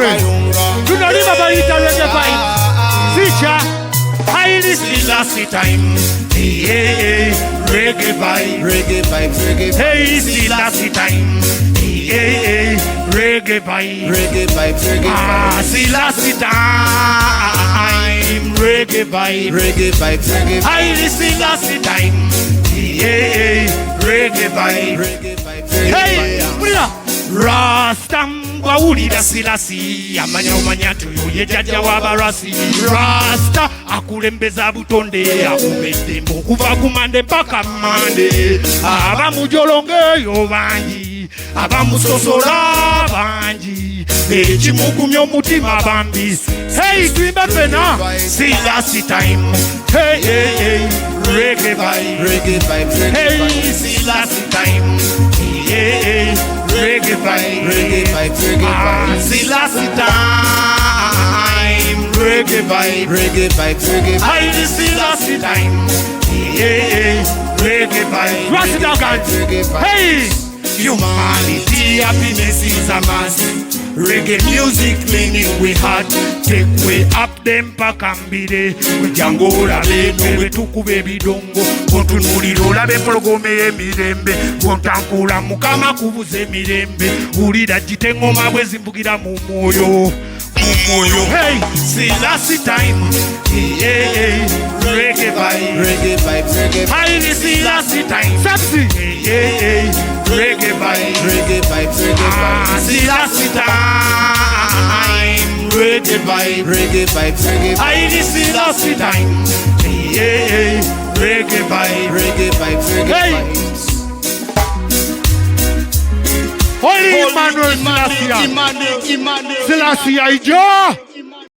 anyway. Do not remember it and reggae vibe. Feature. Highly Selassie time. Hey, reggae vibe. Reggae vibe, reggae vibe. Hey, Selassie time. Hey, reggae vibe. Reggae vibe, reggae vibe. Selassie time. Reggae vibe. Reggae vibe, reggae vibe. Highly Selassie time. Hey, reggae vibe. Reggae vibe, reggae vibe. Rastam wawulira Selassie amanya omanya tuyo ye jjajja w'abarasi Rasta akulembeza butonde akubeddembe okuva ku mande mpaka mande abamujolongeeyo bangi abamusosola bangi ekimugumya omutima bambi hey tuyimbe fena Selassie time hey hey hey reggae vibe reggae vibe hey Selassie time hey hey reggae vibe, reggae vibe, reggae vibe. Selassie time, reggae vibe, reggae vibe, reggae vibe. Selassie time, yeah, reggae vibe, reggae vibe, reggae vibe. Hey, humanity, happiness is a must. Reggae music cleaning we heart. Take way up them pakambide. We jangola leno we tukube bidongo. Kontunuliro olabe progome emirembe. Kontankula mukama kubuze mirembe. Ulida jitengo mabwe zimbukira mu moyo. Hey, Selassie time. Hey, hey, reggae vibe, reggae vibe, reggae vibe. Highly Selassie time. Sexy. Hey, hey, reggae vibe, reggae vibe, reggae vibe. Selassie time. Reggae vibe, reggae vibe, reggae vibe. Highly Selassie time. Hey, hey, reggae vibe, reggae vibe, reggae vibe. Holy Emmanuel Selassie, Selassie Ijo.